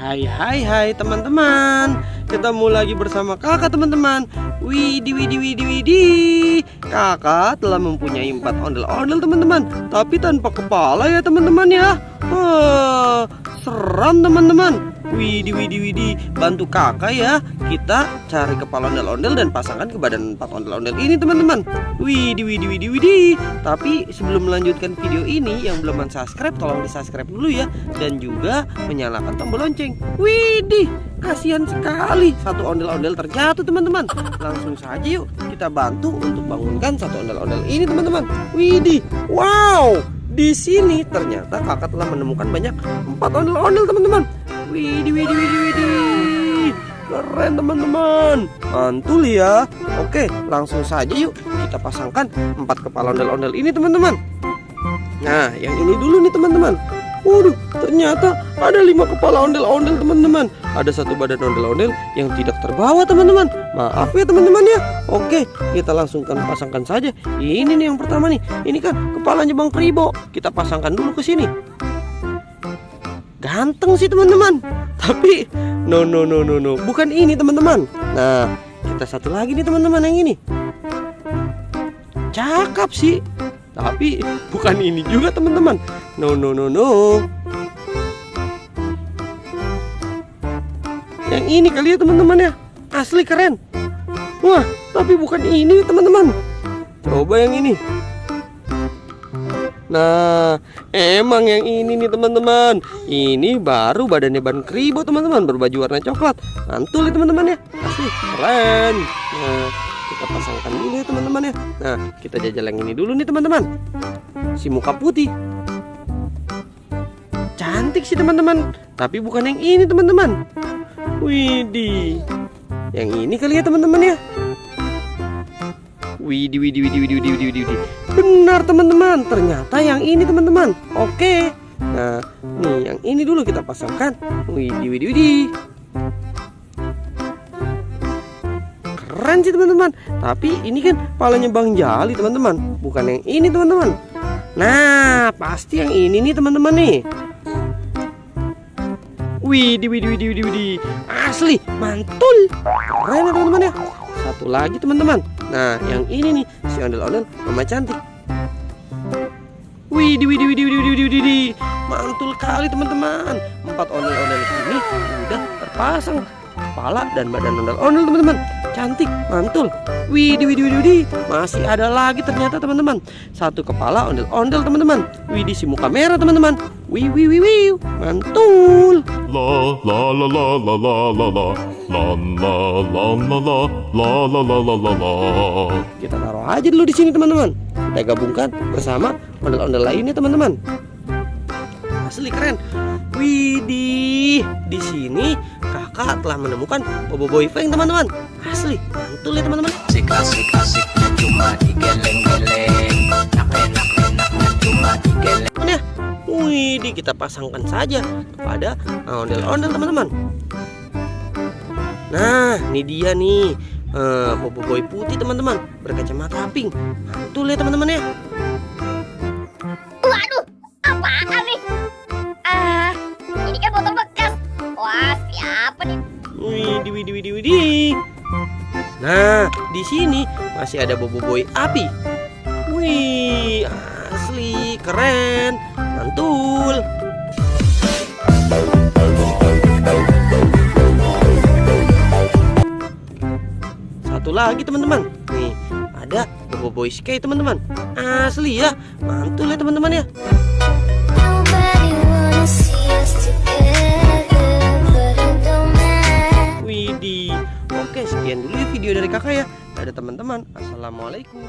Hai teman-teman, ketemu lagi bersama kakak teman-teman. Widih. Kakak telah mempunyai 4 ondel-ondel teman-teman, tapi tanpa kepala ya teman-teman ya. Seram teman-teman. Widih. Bantu kakak ya, kita cari kepala ondel-ondel dan pasangkan ke badan 4 ondel-ondel ini teman-teman. Widih. Tapi sebelum melanjutkan video ini, yang belum subscribe tolong di subscribe dulu ya, dan juga menyalakan tombol lonceng. Widih, kasihan sekali, satu ondel-ondel terjatuh teman-teman. Langsung saja yuk kita bantu untuk bangunkan satu ondel-ondel ini teman-teman. Widih, wow, di sini ternyata kakak telah menemukan banyak 4 ondel-ondel teman-teman. Widih, keren teman-teman, mantul ya. Oke, langsung saja yuk kita pasangkan 4 kepala ondel-ondel ini teman-teman. Nah, yang ini dulu nih teman-teman. Waduh, ternyata ada 5 kepala ondel-ondel teman-teman. Ada satu badan ondel-ondel yang tidak terbawa teman-teman. Maaf ya teman-teman ya. Oke, kita langsung pasangkan saja. Ini nih yang pertama nih. Ini kan kepalanya Bang Kribo. Kita pasangkan dulu ke sini. Ganteng sih teman-teman. Tapi no, bukan ini teman-teman. Nah, kita satu lagi nih teman-teman, yang ini. Cakep sih. Tapi bukan ini juga teman-teman. No. Yang ini kali ya teman-teman ya. Asli keren. Wah, tapi bukan ini teman-teman. Coba yang ini. Nah, emang yang ini nih teman-teman. Ini baru badannya Bang Kribo teman-teman, berbaju warna coklat. Mantul ya teman-teman ya. Asli keren. Nah, kita pasangkan dulu ya teman-teman ya. Nah, kita jajal yang ini dulu nih teman-teman. Si muka putih. Cantik sih teman-teman, tapi bukan yang ini teman-teman. Widih. Yang ini kali ya teman-teman ya. Widih. Benar teman-teman, ternyata yang ini teman-teman. Oke. Nah, nih yang ini dulu kita pasangkan. Widih. Keren sih teman-teman. Tapi ini kan kepalanya Bang Jali teman-teman, bukan yang ini teman-teman. Nah, pasti yang ini nih teman-teman nih. Widih. Asli mantul. Keren ya teman-teman ya. Satu lagi teman-teman. Nah, yang ini nih, si ondel-ondel Mama Cantik. Widih. Mantul kali teman-teman. 4 ondel-ondel ini udah terpasang kepala dan badan ondel-ondel teman-teman. Cantik, mantul. Widih. Masih ada lagi ternyata teman-teman. Satu kepala ondel-ondel teman-teman. Widih, si muka merah teman-teman. Wih. Mantul. La la la la la la la la la la la. Kita taruh aja dulu di sini teman-teman. Kita gabungkan bersama ondel-ondel lainnya teman-teman. Asli keren. Widih, di sini kakak telah menemukan Bobo Boy Feng teman-teman. Asli mantul ya teman-teman. Asik-asiknya cuma digeleng-geleng. Enak-enaknya cuma digeleng. Ya, widih, kita pasangkan saja kepada ondel-ondel teman-teman. Nah, ini dia nih, Bobo Boy putih teman-teman, berkacamata pink. Mantul ya teman-teman ya. Waduh, apaan nih? Ini kan botol bekas. Wah, siapa nih? Widih. Nah, di sini masih ada Bobo Boy api. Wih, asli keren, mantul. Satu lagi teman-teman. Nih, ada Bobo Boy Sky teman-teman. Asli ya, mantul ya teman-teman ya. Widih. Oke, sekian dulu ya video dari kakak ya. Dadah teman-teman. Assalamualaikum.